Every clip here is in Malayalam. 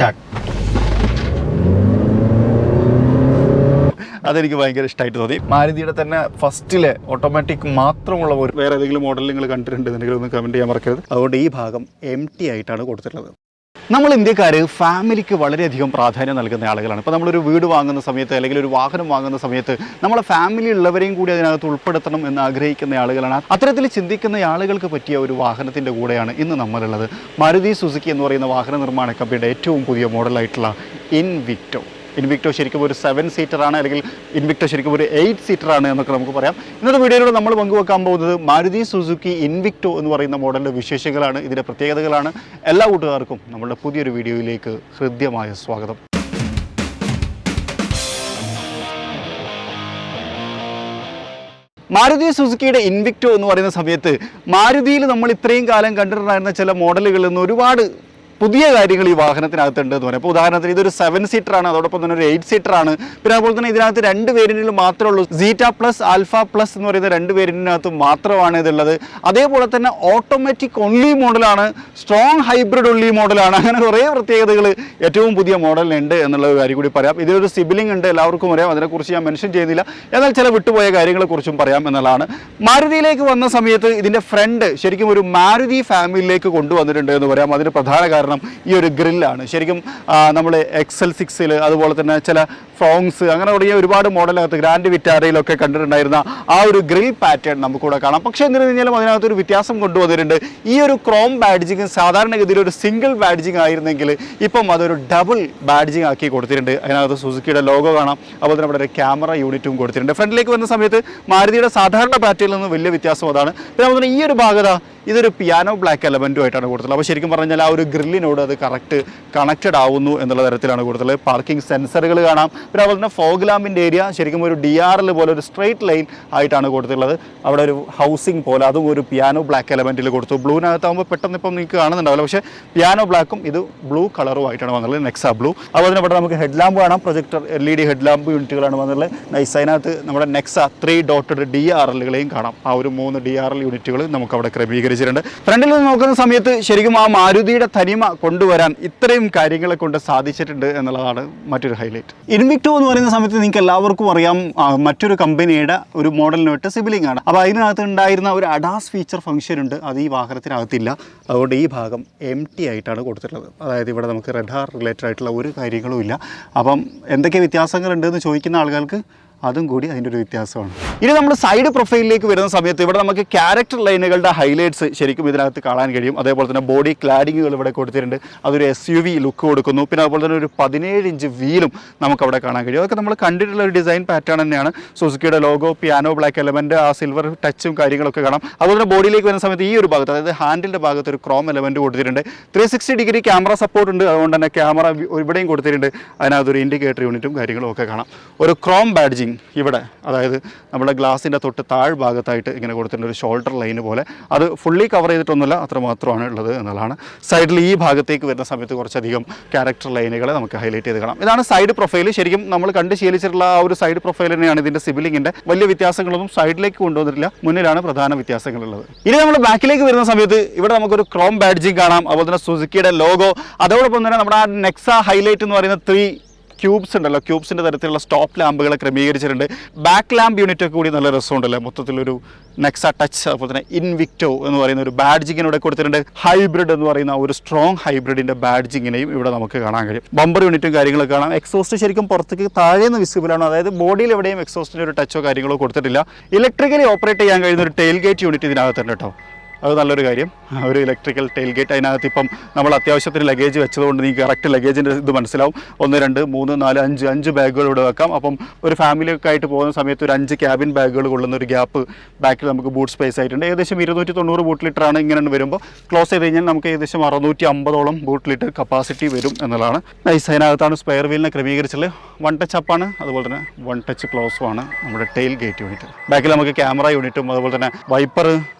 സ്റ്റാർട്ട്. അതെനിക്ക് ഭയങ്കര ഇഷ്ടമായിട്ട് തോന്നി. മാരുതിയുടെ തന്നെ ഫസ്റ്റിലെ ഓട്ടോമാറ്റിക് മാത്രമുള്ള ഒരു വേറെ ഏതെങ്കിലും മോഡൽ നിങ്ങൾ കണ്ടിട്ടുണ്ടെന്നുണ്ടെങ്കിൽ ഒന്ന് കമൻറ്റ് ചെയ്യാൻ മറക്കരുത്. അതുകൊണ്ട് ഈ ഭാഗം എംപ്റ്റി ആയിട്ടാണ് കൊടുത്തിട്ടുള്ളത്. നമ്മൾ ഇന്ത്യക്കാർ ഫാമിലിക്ക് വളരെയധികം പ്രാധാന്യം നൽകുന്ന ആളുകളാണ്. ഇപ്പോൾ നമ്മളൊരു വീട് വാങ്ങുന്ന സമയത്ത് അല്ലെങ്കിൽ ഒരു വാഹനം വാങ്ങുന്ന സമയത്ത് നമ്മളെ ഫാമിലി ഉള്ളവരെയും കൂടി അതിനകത്ത് ഉൾപ്പെടുത്തണം എന്ന് ആഗ്രഹിക്കുന്ന ആളുകളാണ്. അത്തരത്തിൽ ചിന്തിക്കുന്ന ആളുകൾക്ക് പറ്റിയ ഒരു വാഹനത്തിൻ്റെ കൂടെയാണ് ഇന്ന് നമ്മളുള്ളത്. മാരുതി സുസുക്കി എന്ന് പറയുന്ന വാഹന നിർമ്മാണ കമ്പനിയുടെ ഏറ്റവും പുതിയ മോഡലായിട്ടുള്ള ഇൻവിക്ടോ. ഇൻവിക്ടോ ശരിക്കും ഒരു 7 സീറ്ററാണ്, അല്ലെങ്കിൽ ഇൻവിക്ടോ ശരിക്കും ഒരു 8 സീറ്ററാണ് എന്നൊക്കെ നമുക്ക് പറയാം. ഇന്നത്തെ വീഡിയോയിലൂടെ നമ്മൾ പങ്കുവെക്കാൻ പോകുന്നത് മാരുതി സുസുക്കി ഇൻവിക്ടോ എന്ന് പറയുന്ന മോഡലിൻ്റെ വിശേഷങ്ങളാണ്, ഇതിൻ്റെ പ്രത്യേകതകളാണ്. എല്ലാ കൂട്ടുകാർക്കും നമ്മുടെ പുതിയൊരു വീഡിയോയിലേക്ക് ഹൃദ്യമായ സ്വാഗതം. മാരുതി സുസുക്കിയുടെ ഇൻവിക്ടോ എന്ന് പറയുന്ന സമയത്ത് മാരുതിയിൽ നമ്മൾ ഇത്രയും കാലം കണ്ടിട്ടുണ്ടായിരുന്ന ചില മോഡലുകളിൽ നിന്ന് ഒരുപാട് പുതിയ കാര്യങ്ങൾ ഈ വാഹനത്തിനകത്തുണ്ട് എന്ന് പറയാം. ഇപ്പോൾ ഉദാഹരണത്തിന് ഇതൊരു 7 സീറ്ററാണ്, അതോടൊപ്പം തന്നെ ഒരു 8 സീറ്ററാണ്. പിന്നെ അതുപോലെ തന്നെ ഇതിനകത്ത് 2 വേരിയൻറ്റിൽ മാത്രമേ ഉള്ളൂ. സീറ്റ പ്ലസ്, ആൽഫ പ്ലസ് എന്ന് പറയുന്ന 2 വേരിയൻറ്റിനകത്ത് മാത്രമാണ് ഇതുള്ളത്. അതേപോലെ തന്നെ ഓട്ടോമാറ്റിക് ഓൺലി മോഡലാണ്, സ്ട്രോങ് ഹൈബ്രിഡ് ഓൺലി മോഡലാണ്. അങ്ങനെ കുറേ പ്രത്യേകതകൾ ഏറ്റവും പുതിയ മോഡലിനുണ്ട് എന്നുള്ള കാര്യം കൂടി പറയാം. ഇതിലൊരു സിബിലിംഗ് ഉണ്ട്, എല്ലാവർക്കും അറിയാം. അതിനെക്കുറിച്ച് ഞാൻ മെൻഷൻ ചെയ്യുന്നില്ല. എന്നാൽ ചില വിട്ടുപോയ കാര്യങ്ങളെക്കുറിച്ചും പറയാം എന്നുള്ളതാണ്. മാരുതിയിലേക്ക് വന്ന സമയത്ത് ഇതിൻ്റെ ഫ്രണ്ട് ശരിക്കും ഒരു മാരുതി ഫാമിലിയിലേക്ക് കൊണ്ടുവന്നിട്ടുണ്ട് എന്ന് പറയാം. അതിന് പ്രധാന കാരണം ഈ ഒരു ഗ്രില്ലാണ്. ശരിക്കും നമ്മൾ XL6 അതുപോലെ തന്നെ ചില ഫ്രോങ്സ് അങ്ങനെ തുടങ്ങിയ ഒരുപാട് മോഡലകത്ത് ഗ്രാൻഡ് വിറ്റാരയിലൊക്കെ കണ്ടിട്ടുണ്ടായിരുന്ന ആ ഒരു ഗ്രിൽ പാറ്റേൺ നമുക്കിവിടെ കാണാം. പക്ഷേ എന്നിട്ട് കഴിഞ്ഞാലും അതിനകത്തൊരു വ്യത്യാസം കൊണ്ടുവന്നിട്ടുണ്ട്. ഈ ഒരു ക്രോം ബാഡ്ജിങ് സാധാരണഗതിയിൽ ഒരു സിംഗിൾ ബാഡ്ജിങ് ആയിരുന്നെങ്കിൽ ഇപ്പം അതൊരു ഡബിൾ ബാഡ്ജിങ് ആക്കി കൊടുത്തിട്ടുണ്ട്. അതിനകത്ത് സുസുക്കിയുടെ ലോഗോ കാണാം, അതുപോലെ തന്നെ അവിടെ ഒരു ക്യാമറ യൂണിറ്റും കൊടുത്തിട്ടുണ്ട്. ഫ്രണ്ടിലേക്ക് വന്ന സമയത്ത് മാരുതിയുടെ സാധാരണ പാറ്റേണിൽ നിന്ന് വലിയ വ്യത്യാസം അതാണ്. പിന്നെ അതുപോലെ ഈ ഒരു ഭാഗത ഇതൊരു പിയാനോ ബ്ലാക്ക് എലമെൻറ്റുമായിട്ടാണ് കൊടുത്തുള്ളത്. അപ്പോൾ ശരിക്കും പറഞ്ഞാൽ ആ ഒരു ഗ്രില്ലിനോട് അത് കണക്റ്റഡ് ആവുന്നു എന്നുള്ള തരത്തിലാണ് കൊടുത്തുള്ളത്. പാർക്കിംഗ് സെൻസറുകൾ കാണാം. പിന്നെ അതുപോലെ തന്നെ ഫോഗ് ലാമ്പിൻ്റെ ഏരിയ ശരിക്കും ഒരു DRL പോലെ ഒരു സ്ട്രെയിറ്റ് ലൈൻ ആയിട്ടാണ് കൊടുത്തിട്ടുള്ളത്. അവിടെ ഒരു ഹൗസിംഗ് പോലെ അതും ഒരു പിയാനോ ബ്ലാക്ക് എലമെൻറ്റിൽ കൊടുത്തു. ബ്ലൂവിനകത്താകുമ്പോൾ പെട്ടെന്ന് ഇപ്പം നിങ്ങൾക്ക് കാണുന്നുണ്ടാവില്ല, പക്ഷേ പിയാനോ ബ്ലാക്കും ഇത് ബ്ലൂ കളറും ആയിട്ടാണ് വന്നുള്ളത്. നെക്സ ബ്ലൂ. അതുപോലെ തന്നെ ഇവിടെ നമുക്ക് ഹെഡ് ലാമ്പ് കാണാം, പ്രൊജക്ടർ LED ഹെഡ് ലാമ്പ് യൂണിറ്റുകളാണ് വന്നുള്ളത്. നൈസ്. അതിനകത്ത് നമ്മുടെ നെക്സ 3 ഡോട്ടഡ് DRLകളെയും കാണാം. ആ ഒരു 3 DRL യൂണിറ്റുകൾ നമുക്ക് അവിടെ ക്രമീകരിച്ചിട്ടുണ്ട്. ഫ്രണ്ടിൽ നിന്ന് നോക്കുന്ന സമയത്ത് ശരിക്കും ആ മാരുതിയുടെ തനിമ കൊണ്ടുവരാൻ ഇത്രയും കാര്യങ്ങളെ കൊണ്ട് സാധിച്ചിട്ടുണ്ട് എന്നുള്ളതാണ് മറ്റൊരു ഹൈലൈറ്റ്. ഇൻവിക്ടോ എന്ന് പറയുന്ന സമയത്ത് നിങ്ങൾക്ക് എല്ലാവർക്കും അറിയാം മറ്റൊരു കമ്പനിയുടെ ഒരു മോഡലിനോട്ട് സിബിലിംഗ് ആണ്. അപ്പോൾ അതിനകത്ത് ഉണ്ടായിരുന്ന ഒരു അഡാസ് ഫീച്ചർ ഫംഗ്ഷൻ ഉണ്ട്, അത് ഈ വാഹനത്തിനകത്തില്ല. അതുകൊണ്ട് ഈ ഭാഗം എംപ്റ്റി ആയിട്ടാണ് കൊടുത്തിട്ടുള്ളത്. അതായത് ഇവിടെ നമുക്ക് റഡാർ റിലേറ്റഡ് ആയിട്ടുള്ള ഒരു കാര്യങ്ങളും ഇല്ല. അപ്പം എന്തൊക്കെ വ്യത്യാസങ്ങളുണ്ടെന്ന് ചോദിക്കുന്ന ആളുകൾക്ക് അതും കൂടി അതിൻ്റെ ഒരു വ്യത്യാസമാണ്. ഇനി നമ്മൾ സൈഡ് പ്രൊഫൈലിലേക്ക് വരുന്ന സമയത്ത് ഇവിടെ നമുക്ക് ക്യാരക്ടർ ലൈനുകളുടെ ഹൈലൈറ്റ്സ് ശരിക്കും ഇതിനകത്ത് കാണാൻ കഴിയും. അതേപോലെ തന്നെ ബോഡി ക്ലാഡിങ്ങുകൾ ഇവിടെ കൊടുത്തിട്ടുണ്ട്, അതൊരു SUV ലുക്ക് കൊടുക്കുന്നു. പിന്നെ അതുപോലെ തന്നെ ഒരു 17 ഇഞ്ച് വീലും നമുക്കവിടെ കാണാൻ കഴിയും. അതൊക്കെ നമ്മൾ കണ്ടിട്ടുള്ള ഒരു ഡിസൈൻ പാറ്റേൺ തന്നെയാണ്. സുസുക്കിയുടെ ലോഗോ, പിയാനോ ബ്ലാക്ക് എലമെൻറ്റ്, ആ സിൽവർ ടച്ചും കാര്യങ്ങളൊക്കെ കാണാം. അതുപോലെ തന്നെ ബോഡിയിലേക്ക് വരുന്ന സമയത്ത് ഈ ഒരു ഭാഗത്ത്, അതായത് ഹാൻഡിൻ്റെ ഭാഗത്ത് ഒരു ക്രോം എലമെൻറ്റ് കൊടുത്തിട്ടുണ്ട്. 360 ഡിഗ്രി ക്യാമറ സപ്പോർട്ട് ഉണ്ട്, അതുകൊണ്ട് തന്നെ ക്യാമറ ഇവിടെയും കൊടുത്തിട്ടുണ്ട്. അതിനകത്തൊരു ഇൻഡിക്കേറ്റർ യൂണിറ്റും കാര്യങ്ങളും ഒക്കെ കാണാം. ഒരു ക്രോം ബാഡ്ജിങ് ഇവിടെ, അതായത് നമ്മുടെ ഗ്ലാസിൻ്റെ തൊട്ട് താഴ്ഭാഗത്തായിട്ട് ഇങ്ങനെ കൊടുത്തിട്ടുണ്ട്, ഒരു ഷോൾഡർ ലൈന് പോലെ. അത് ഫുള്ളി കവർ ചെയ്തിട്ടൊന്നുമില്ല, അത്രമാത്രമാണ് ഉള്ളത് എന്നുള്ളതാണ്. സൈഡിൽ ഈ ഭാഗത്തേക്ക് വരുന്ന സമയത്ത് കുറച്ചധികം ക്യാരക്ടർ ലൈനുകളെ നമുക്ക് ഹൈലൈറ്റ് ചെയ്ത് കാണാം. ഇതാണ് സൈഡ് പ്രൊഫൈൽ. ശരിക്കും നമ്മൾ കണ്ട് ശീലിച്ചിട്ടുള്ള ആ ഒരു സൈഡ് പ്രൊഫൈൽ തന്നെയാണ് ഇതിൻ്റെ സിബിലിങ്ങിൻ്റെ. വലിയ വ്യത്യാസങ്ങളൊന്നും സൈഡിലേക്ക് കൊണ്ടുവന്നിട്ടില്ല, മുന്നിലാണ് പ്രധാന വ്യത്യാസങ്ങളുള്ളത്. ഇനി നമ്മൾ ബാക്കിലേക്ക് വരുന്ന സമയത്ത് ഇവിടെ നമുക്കൊരു ക്രോം ബാഡ്ജിങ് കാണാം, അതുപോലെ തന്നെ സുസുക്കിയുടെ ലോഗോ. അതോടൊപ്പം തന്നെ നമ്മുടെ ആ നെക്സ ഹൈലൈറ്റ് എന്ന് പറയുന്ന 3 ക്യൂബ്സ് ഉണ്ടല്ലോ, ക്യൂബ്സിൻ്റെ തരത്തിലുള്ള സ്റ്റോപ്പ് ലാമ്പുകളെ ക്രമീകരിച്ചിട്ടുണ്ട്. ബാക്ക് ലാമ്പ് യൂണിറ്റ് ഒക്കെ കൂടി നല്ല രസമുണ്ടല്ലോ. മൊത്തത്തിലൊരു നെക്സ ടച്ച്, അതുപോലെ തന്നെ ഇൻവിക്ടോ എന്ന് പറയുന്ന ഒരു ബാഡ്ജിങ്ങിനൂടെ കൊടുത്തിട്ടുണ്ട്. ഹൈബ്രിഡ് എന്ന് പറയുന്ന ഒരു സ്ട്രോങ് ഹൈബ്രിഡിൻ്റെ ബാഡ്ജിങ്ങിനെയും ഇവിടെ നമുക്ക് കാണാൻ കഴിയും. ബമ്പർ യൂണിറ്റും കാര്യങ്ങളൊക്കെ കാണാം. എക്സോസ്റ്റ് ശരിക്കും പുറത്തേക്ക് താഴേന്ന് വിസിബിളാണ്, അതായത് ബോഡിയിൽ എവിടെയും എക്സോസ്റ്റിൻ്റെ ഒരു ടച്ചോ കാര്യങ്ങളോ കൊടുത്തിട്ടില്ല. ഇലക്ട്രിക്കലി ഓപ്പറേറ്റ് ചെയ്യാൻ കഴിയുന്ന ഒരു ടെയിൽ ഗേറ്റ് യൂണിറ്റ് ഇതിനകത്തുണ്ട് കേട്ടോ. അത് നല്ലൊരു കാര്യം, ഒരു ഇലക്ട്രിക്കൽ ടെയിൽ ഗേറ്റ്. അതിനകത്ത് ഇപ്പം നമ്മൾ അത്യാവശ്യത്തിന് ലഗേജ് വെച്ചതുകൊണ്ട് നിങ്ങൾക്ക് കറക്റ്റ് ലഗേജിൻ്റെ ഇത് മനസ്സിലാവും. 1 2 3 4 5 ബാഗുകൾ ഇവിടെ വെക്കാം. അപ്പം ഒരു ഫാമിലിയൊക്കെ ആയിട്ട് പോകുന്ന സമയത്ത് ഒരു 5 ക്യാബിൻ ബാഗുകൾ കൊള്ളുന്ന ഒരു ഗ്യാപ്പ് ബാക്കിൽ നമുക്ക് ബൂട്ട് സ്പേസ് ആയിട്ടുണ്ട്. ഏകദേശം 290 ബൂട്ട് ലിറ്ററാണ്. ഇങ്ങനെ വരുമ്പോൾ ക്ലോസ് ചെയ്ത് കഴിഞ്ഞാൽ നമുക്ക് ഏകദേശം 650ഓളം ബൂട്ട് ലിറ്റർ കപ്പാസിറ്റി വരും എന്നുള്ളതാണ്. നൈസ്. അതിനകത്താണ് സ്പെയർ വീലിനെ ക്രമീകരിച്ചുള്ളത്. 1 ടച്ച് അപ്പാണ്, അതുപോലെ തന്നെ 1 ടച്ച് ക്ലോസുമാണ് നമ്മുടെ ടെയിൽ ഗേറ്റ് യൂണിറ്റ്. ബാക്കിൽ നമുക്ക് ക്യാമറ യൂണിറ്റും അതുപോലെ തന്നെ wiper,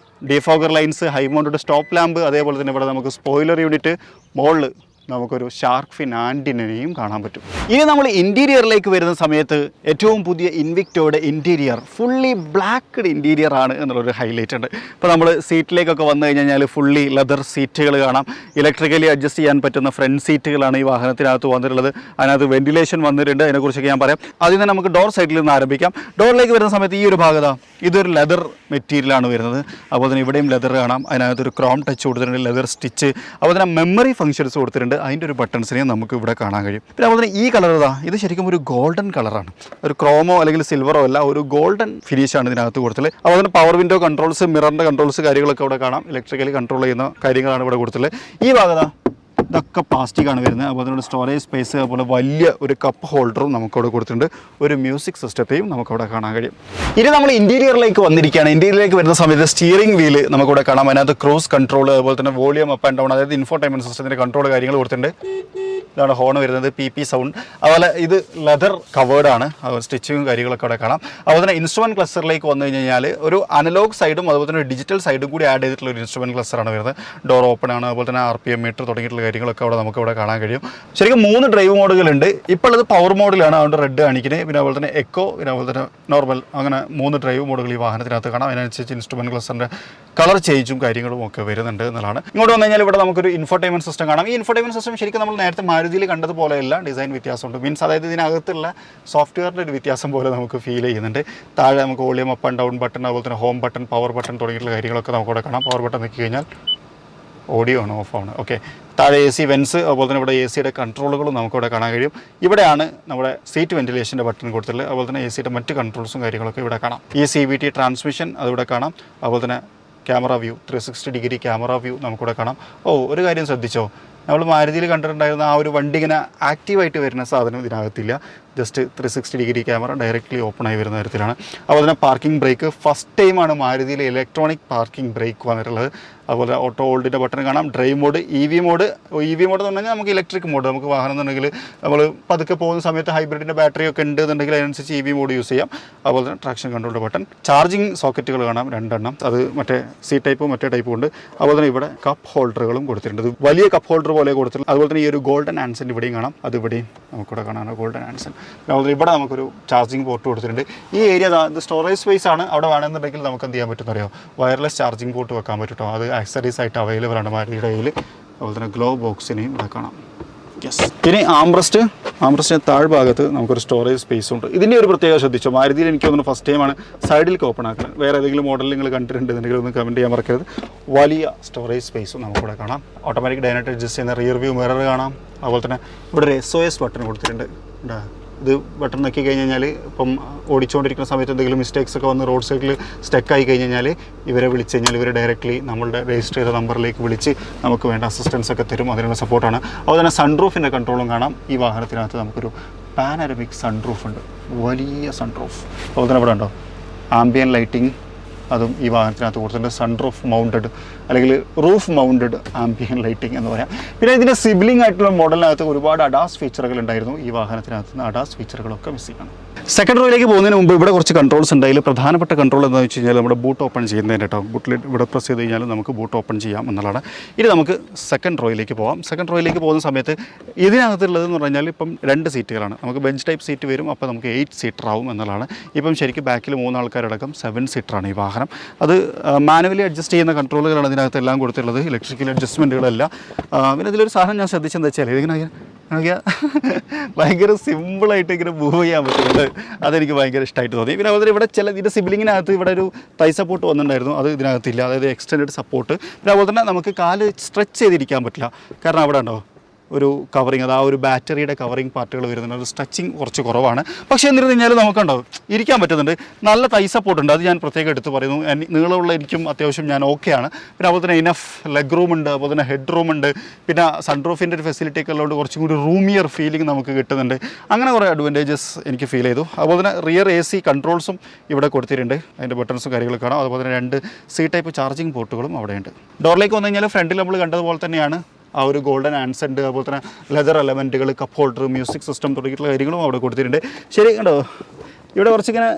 defogger lines, high mounted stop lamp, അതേപോലെ തന്നെ ഇവിടെ നമുക്ക് സ്പോയിലർ യൂണിറ്റ്, മുകളിൽ നമുക്കൊരു ഷാർക്ക് ഫിൻ ആൻറ്റിനെയും കാണാൻ പറ്റും. ഇനി നമ്മൾ ഇൻറ്റീരിയറിലേക്ക് വരുന്ന സമയത്ത് ഏറ്റവും പുതിയ ഇൻവിക്ടോയുടെ ഇൻറ്റീരിയർ ഫുള്ളി ബ്ലാക്ക്ഡ് ഇൻറ്റീരിയർ ആണ് എന്നുള്ളൊരു ഹൈലൈറ്റ് ഉണ്ട്. ഇപ്പോൾ നമ്മൾ സീറ്റിലേക്കൊക്കെ വന്നു കഴിഞ്ഞാൽ ഫുള്ളി ലെതർ സീറ്റുകൾ കാണാം. ഇലക്ട്രിക്കലി അഡ്ജസ്റ്റ് ചെയ്യാൻ പറ്റുന്ന ഫ്രണ്ട് സീറ്റുകളാണ് ഈ വാഹനത്തിനകത്ത് വന്നിട്ടുള്ളത്. അതിനകത്ത് വെന്റിലേഷൻ വന്നിട്ടുണ്ട്. അതിനെക്കുറിച്ചൊക്കെ ഞാൻ പറയാം. ആദ്യം തന്നെ നമുക്ക് ഡോർ സൈഡിൽ നിന്ന് ആരംഭിക്കാം. ഡോറിലേക്ക് വരുന്ന സമയത്ത് ഈ ഒരു ഭാഗത ഇതൊരു ലെതർ മെറ്റീരിയലാണ് വരുന്നത്. അതുപോലെ തന്നെ ഇവിടെയും ലെതർ കാണാം. അതിനകത്തൊരു ക്രോം ടച്ച് കൊടുത്തിട്ടുണ്ട്, ലെതർ സ്റ്റിച്ച്. അതുപോലെ തന്നെ മെമ്മറി ഫംഗ്ഷൻസ് കൊടുത്തിട്ടുണ്ട്. അതിൻ്റെ ഒരു ബട്ടൺസിനെയും നമുക്ക് ഇവിടെ കാണാൻ കഴിയും. പിന്നെ അതുപോലെ തന്നെ ഈ കളർ ഇത് ശരിക്കും ഒരു ഗോൾഡൻ കളറാണ്. ഒരു ക്രോമോ അല്ലെങ്കിൽ സിൽവറോ അല്ല, ഒരു ഗോൾഡൻ ഫിനിഷാണ് ഇതിനകത്ത് കൊടുത്തത്. അതുപോലെ തന്നെ പവർ വിൻഡോ കൺട്രോൾസ്, മിററിൻ്റെ കൺട്രോൾസ് കാര്യങ്ങളൊക്കെ ഇവിടെ കാണാം. ഇലക്ട്രിക്കലി കൺട്രോൾ ചെയ്യുന്ന കാര്യങ്ങളാണ് ഇവിടെ കൊടുത്തിട്ടുള്ളത്. ഈ ഭാഗത ഇതൊക്കെ പ്ലാസ്റ്റിക്കാണ് വരുന്നത്. അതുപോലെ തന്നെ സ്റ്റോറേജ് സ്പേസ്, അതുപോലെ വലിയ ഒരു കപ്പ് ഹോൾഡറും നമുക്കവിടെ കൊടുത്തിട്ടുണ്ട്. ഒരു മ്യൂസിക് സിസ്റ്റത്തെയും നമുക്കവിടെ കാണാൻ കഴിയും. ഇനി നമ്മൾ ഇൻറ്റീരിയറിലേക്ക് വന്നിരിക്കുകയാണ്. ഇൻറ്റീരിയറിലേക്ക് വരുന്ന സമയത്ത് സ്റ്റിയറിംഗ് വീല് നമുക്കിവിടെ കാണാം. അതിനകത്ത് ക്രൂസ് കൺട്രോൾ, അതുപോലെ തന്നെ വോളിയം അപ്പ് ആൻഡ് ഡൗൺ, അതായത് ഇൻഫോർടൈൻമെൻറ്റ് സിസ്റ്റത്തിൻ്റെ കൺട്രോൾ കാര്യങ്ങൾ കൊടുത്തിട്ടുണ്ട്. ഇതാണ് ഹോൺ വരുന്നത്, PP സൗണ്ട്. അതുപോലെ ഇത് ലെതർ കവേർഡാണ്, സ്റ്റിച്ചിങ്ങും കാര്യങ്ങളൊക്കെ അവിടെ കാണാം. അതുപോലെ തന്നെ ഇൻസ്ട്രുമെൻറ്റ് ക്ലസ്റ്ററിലേക്ക് വന്നു കഴിഞ്ഞാൽ ഒരു അനലോഗ് സൈഡും അതുപോലെ തന്നെ ഡിജിറ്റൽ സൈഡും കൂടി ആഡ് ചെയ്തിട്ടുള്ള ഒരു ഇൻസ്ട്രുമെൻറ്റ് ക്ലസ്റ്ററാണ് വരുന്നത്. ഡോർ ഓപ്പൺ ആണ്. അതുപോലെ തന്നെ RPM മീറ്റർ തുടങ്ങിയിട്ടുള്ള കാര്യങ്ങളൊക്കെ അവിടെ നമുക്കിവിടെ കാണാൻ കഴിയും. ശരിക്കും 3 ഡ്രൈവ് മോഡുകളുണ്ട്. ഇപ്പോൾ ഇത് പവർ മോഡിലാണ്, അതുകൊണ്ട് റെഡ് കാണിക്കുന്നത്. പിന്നെ അതുപോലെ തന്നെ എക്കോ, പിന്നെ അതുപോലെ തന്നെ നോർമൽ, അങ്ങനെ 3 ഡ്രൈവ് മോഡുകൾ ഈ വാഹനത്തിനകത്ത് കാണാം. അതിനനുസരിച്ച് ഇൻസ്ട്രുമെൻറ്റ് ക്ലസ്റ്ററിൻ്റെ കളർ ചേഞ്ചും കാര്യങ്ങളും ഒക്കെ വരുന്നുണ്ട് എന്നുള്ളതാണ്. ഇങ്ങോട്ട് വന്നു കഴിഞ്ഞാൽ ഇവിടെ നമുക്കൊരു ഇൻഫോർടൈൻമെൻറ്റ് സിസ്റ്റം കാണാം. ഈ ഇൻഫോർടൈൻമെൻറ്റ് സിസ്റ്റം ശരിക്കും നമ്മൾ നേരത്തെ മാരുതിയിൽ കണ്ടതുപോലെയല്ല, ഡിസൈൻ വ്യത്യാസമുണ്ട്. മീൻസ് അതായത് ഇതിനകത്തുള്ള സോഫ്റ്റ്വെയറിൻ്റെ ഒരു വ്യത്യാസം പോലെ നമുക്ക് ഫീൽ ചെയ്യുന്നുണ്ട്. താഴെ നമുക്ക് volume up and down button, അതുപോലെ തന്നെ ഹോം ബട്ടൺ, പവർ ബട്ടൺ തുടങ്ങിയിട്ടുള്ള കാര്യങ്ങളൊക്കെ നമുക്കിവിടെ കാണാം. പവർ ബട്ടൺ നോക്കി കഴിഞ്ഞാൽ ഓഡിയോ ആണ്, ഓഫ് ആണ്. ഓക്കെ, താഴെ AC വെൻസ്, അതുപോലെ തന്നെ ഇവിടെ AC യുടെ കൺട്രോളുകളും നമുക്കിവിടെ കാണാൻ കഴിയും. ഇവിടെയാണ് നമ്മുടെ സീറ്റ് വെന്റിലേഷൻ്റെ ബട്ടൺ കൊടുത്തിട്ടുള്ളത്. അതുപോലെ തന്നെ AC യുടെ മറ്റ് കൺട്രോൾസും കാര്യങ്ങളൊക്കെ ഇവിടെ കാണാം. ഈ CVT ട്രാൻസ്മിഷൻ അതിവിടെ കാണാം. അതുപോലെ തന്നെ camera view, 360 degree camera view നമുക്കിവിടെ കാണാം. ഒരു കാര്യം ശ്രദ്ധിച്ചോ, നമ്മൾ മാരുതിയിൽ കണ്ടിട്ടുണ്ടായിരുന്ന ആ ഒരു വണ്ടി ഇങ്ങനെ ആക്റ്റീവായിട്ട് വരുന്ന സാധനം ഇതിനകത്തില്ല. Just 360 degree camera directly open ആയി വരുന്ന തരത്തിലാണ്. അതുപോലെ തന്നെ പാർക്കിംഗ് ബ്രേക്ക് ഫസ്റ്റ് ടൈമാണ് മാരുതിയിൽ ഇലക്ട്രോണിക് പാർക്കിംഗ് ബ്രേക്ക് വന്നിട്ടുള്ളത്. അതുപോലെ ഓട്ടോ ഹോൾഡിൻ്റെ ബട്ടൺ കാണാം. ഡ്രൈവ് മോഡ്, EV മോഡ് എന്ന് പറഞ്ഞാൽ നമുക്ക് ഇലക്ട്രിക് മോഡ്, നമുക്ക് വാഹനം എന്നുണ്ടെങ്കിൽ നമ്മൾ പതുക്കെ പോകുന്ന സമയത്ത് ഹൈബ്രിഡിൻ്റെ ബാറ്ററി ഒക്കെ ഉണ്ട് എന്നുണ്ടെങ്കിൽ അതിനനുസരിച്ച് EV മോഡ് യൂസ് ചെയ്യാം. അതുപോലെ തന്നെ ട്രാക്ഷൻ കൺട്രോളിൻ്റെ ബട്ടൺ. ചാർജിങ് സോക്കറ്റുകൾ കാണാം, 2 എണ്ണം. അത് മറ്റേ C ടൈപ്പും മറ്റേ ടൈപ്പും ഉണ്ട്. അതുപോലെ തന്നെ ഇവിടെ കപ്പ് ഹോൾഡറുകളും കൊടുത്തിട്ടുണ്ട്. വലിയ കപ്പ് ഹോൾഡർ പോലെ കൊടുത്തിട്ടുണ്ട്. അതുപോലെ തന്നെ ഈ ഒരു ഗോൾഡൻ ആൻസൻ ഇവിടെയും കാണാം. അത് ഇവിടെയും നമുക്കിവിടെ കാണാം, ഗോൾഡൻ ആൻസൻ. അതുപോലെ ഇവിടെ നമുക്കൊരു ചാർജിങ് പോർട്ട് കൊടുത്തിട്ടുണ്ട്. ഈ ഏരിയ ഇത് സ്റ്റോറേജ് സ്പേസ് ആണ്. അവിടെ വേണമെന്നുണ്ടെങ്കിൽ നമുക്ക് എന്ത് ചെയ്യാൻ പറ്റും അറിയോ, വയർലെസ് ചാർജിങ് പോർട്ട് വെക്കാൻ പറ്റും. അത് ആക്സറീസ് ആയിട്ട് അവൈലബിൾ ആണ് മാരുതിയുടെ കയ്യിൽ. അതുപോലെ തന്നെ ഗ്ലോ ബോക്സിനെയും ഇവിടെ കാണാം. യെസ്. ഇനി ആംബ്രസ്റ്റിൻ്റെ താഴ്ഭാഗത്ത് നമുക്കൊരു സ്റ്റോറേജ് സ്പേസ് ഉണ്ട്. ഇതിൻ്റെ ഒരു പ്രത്യേകത ശ്രദ്ധിച്ചോ, മാരുതിയിൽ എനിക്ക് തോന്നുന്നു ഫസ്റ്റ് ടൈമാണ് സൈഡിലേക്ക് ഓപ്പൺ ആക്കുന്നത്. വേറെ ഏതെങ്കിലും മോഡൽ നിങ്ങൾ കണ്ടിട്ടുണ്ടെന്നുണ്ടെങ്കിൽ ഒന്ന് കമൻറ്റ് ചെയ്യാൻ മറക്കരുത്. വലിയ സ്റ്റോറേജ് സ്പേസും നമുക്കിവിടെ കാണാം. ഓട്ടോമാറ്റിക് ഡൈനായിട്ട് അഡ്ജസ്റ്റ് ചെയ്യുന്ന റിയർ വ്യൂ മിറർ കാണാം. അതുപോലെ തന്നെ ഇവിടെ ഒരു SOS ബട്ടൺ കൊടുത്തിട്ടുണ്ട്. ഇത് ബട്ടൺ നോക്കി കഴിഞ്ഞാൽ ഇപ്പം ഓടിച്ചുകൊണ്ടിരിക്കുന്ന സമയത്ത് എന്തെങ്കിലും മിസ്റ്റേക്സ് ഒക്കെ വന്ന് റോഡ് സൈഡിൽ സ്റ്റക്കായി കഴിഞ്ഞാൽ ഇവരെ വിളിച്ച് കഴിഞ്ഞാൽ ഇവർ ഡയറക്റ്റ്ലി നമ്മളുടെ രജിസ്റ്റർ ചെയ്ത നമ്പറിലേക്ക് വിളിച്ച് നമുക്ക് വേണ്ട അസിസ്റ്റൻസ് ഒക്കെ തരും. അതിനുള്ള സപ്പോർട്ടാണ്. അതുപോലെ തന്നെ സൺറൂഫിൻ്റെ കൺട്രോളും കാണാം. ഈ വാഹനത്തിനകത്ത് നമുക്കൊരു പാനറമിക് സൺറൂഫ് ഉണ്ട്, വലിയ സൺറൂഫ്. അതുപോലെ തന്നെ ഇവിടെ ഉണ്ടോ ആംബിയൻ ലൈറ്റിംഗ്, അതും ഈ വാഹനത്തിനകത്ത് കൊടുത്തിട്ടുണ്ട്. സൺറൂഫ് മൗണ്ടഡ് അല്ലെങ്കിൽ റൂഫ് മൗണ്ടഡ് ആംബിയൻ ലൈറ്റിംഗ് എന്ന് പറയാം. പിന്നെ ഇതിൻ്റെ സിബ്ലിംഗ് ആയിട്ടുള്ള മോഡലിനകത്ത് ഒരുപാട് അഡാസ് ഫീച്ചറുകൾ ഉണ്ടായിരുന്നു. ഈ വാഹനത്തിനകത്ത് അഡാസ് ഫീച്ചറുകളൊക്കെ മിസ് ചെയ്യണം. സെക്കൻഡ് റോയിലേക്ക് പോകുന്നതിന് മുമ്പ് ഇവിടെ കുറച്ച് കൺട്രോൾസ് ഉണ്ട്. അതിൽ പ്രധാനപ്പെട്ട കൺട്രോൾ എന്താണെന്ന് വെച്ച് കഴിഞ്ഞാൽ നമ്മുടെ ബൂട്ട് ഓപ്പൺ ചെയ്യുന്നതിന് കേട്ടോ. ബൂട്ടിൽ ഇവിടെ പ്രസ് ചെയ്ത് കഴിഞ്ഞാൽ നമുക്ക് ബൂട്ട് ഓപ്പൺ ചെയ്യാം എന്നുള്ളതാണ്. ഇനി നമുക്ക് സെക്കൻഡ് റോയിലേക്ക് പോകാം. സെക്കൻഡ് റോയിലേക്ക് പോകുന്ന സമയത്ത് ഇതിനകത്തുള്ളതെന്ന് പറഞ്ഞാൽ ഇപ്പം 2 സീറ്റുകളാണ്. നമുക്ക് ബെഞ്ച് ടൈപ്പ് സീറ്റ് വരും. അപ്പോൾ നമുക്ക് 8 സീറ്റർ ആവും എന്നുള്ളതാണ്. ഇപ്പം ശരിക്കും ബാക്കിൽ 3 ആൾക്കാരടക്കം 7 സീറ്ററാണ് ഈ വാഹനം. അത് മാനുവലി അഡ്ജസ്റ്റ് ചെയ്യുന്ന കൺട്രോളുകളാണ് ഇതിനകത്ത് എല്ലാം കൊടുത്തിട്ടുള്ളത്, ഇലക്ട്രിക്കൽ അഡ്ജസ്റ്റ്മെൻറ്റുകളല്ല. പിന്നെ ഇതിലൊരു സാധനം ഞാൻ ശ്രദ്ധിച്ചെന്താ വെച്ചാൽ ഇതിങ്ങനെ നോക്കിയാൽ ഭയങ്കര സിമ്പിളായിട്ട് ഇങ്ങനെ മൂവ് ചെയ്യാൻ പറ്റുന്നുണ്ട്. അതെനിക്ക് ഭയങ്കര ഇഷ്ടമായിട്ട് തോന്നി. പിന്നെ അതുപോലെ ഇവിടെ ഇതിൻ്റെ സിബ്ലിങ്ങിനകത്ത് ഇവിടെ ഒരു തൈ സപ്പോർട്ട് വന്നിട്ടുണ്ടായിരുന്നു, അത് ഇതിനകത്തില്ല. അതായത് എക്സ്റ്റൻഡ് സപ്പോർട്ട്. പിന്നെ അതുപോലെ തന്നെ നമുക്ക് കാല് സ്ട്രെച്ച് ചെയ്തിരിക്കാൻ പറ്റില്ല. കാരണം അവിടെ ഉണ്ടോ ഒരു കവറിങ്, അത് ആ ഒരു ബാറ്ററിയുടെ കവറിങ് പാർട്ടുകൾ വരുന്നുണ്ട്. ഒരു സ്ട്രെച്ചിങ് കുറച്ച് കുറവാണ്. പക്ഷേ എന്നിരുന്നു കഴിഞ്ഞാൽ നമുക്കുണ്ടോ ഇരിക്കാൻ പറ്റുന്നുണ്ട്. നല്ല തൈ സപ്പോർട്ട് ഉണ്ട്, അത് ഞാൻ പ്രത്യേകം എടുത്ത് പറയുന്നു. നീളമുള്ള എനിക്കും അത്യാവശ്യം ഞാൻ ഓക്കെയാണ്. പിന്നെ അതുപോലെ തന്നെ ഇനഫ് ലെഗ് റൂം ഉണ്ട്, അതുപോലെ തന്നെ ഹെഡ് റൂം ഉണ്ട്. പിന്നെ സൺറൂഫിൻ്റെ ഒരു ഫെസിലിറ്റി ഒക്കെ ഉള്ളതുകൊണ്ട് കുറച്ചും കൂടി റൂമിയർ ഫീലിംഗ് നമുക്ക് കിട്ടുന്നുണ്ട്. അങ്ങനെ കുറേ അഡ്വാൻറ്റേജസ് എനിക്ക് ഫീൽ ചെയ്തു. അതുപോലെ തന്നെ റിയർ AC കൺട്രോൾസും ഇവിടെ കൊടുത്തിട്ടുണ്ട്. അതിൻ്റെ ബട്ടൺസും കാര്യങ്ങളൊക്കെ കാണാം. അതുപോലെ തന്നെ 2 C ടൈപ്പ് ചാർജിങ് പോർട്ടുകളും അവിടെയുണ്ട്. ഡോറിലേക്ക് വന്നു കഴിഞ്ഞാൽ ഫ്രണ്ടിൽ നമ്മൾ കണ്ടതുപോലെ തന്നെയാണ് ആ ഒരു ഗോൾഡൻ ആൻസെൻ്റ്, അതുപോലെ തന്നെ ലെതർ എലമെൻറ്റുകൾ, കപ്പ് ഹോൾഡർ, മ്യൂസിക് സിസ്റ്റം തുടങ്ങിയിട്ടുള്ള കാര്യങ്ങളും അവിടെ കൊടുത്തിട്ടുണ്ട്. ശരി കണ്ടോ, ഇവിടെ കുറച്ചിങ്ങനെ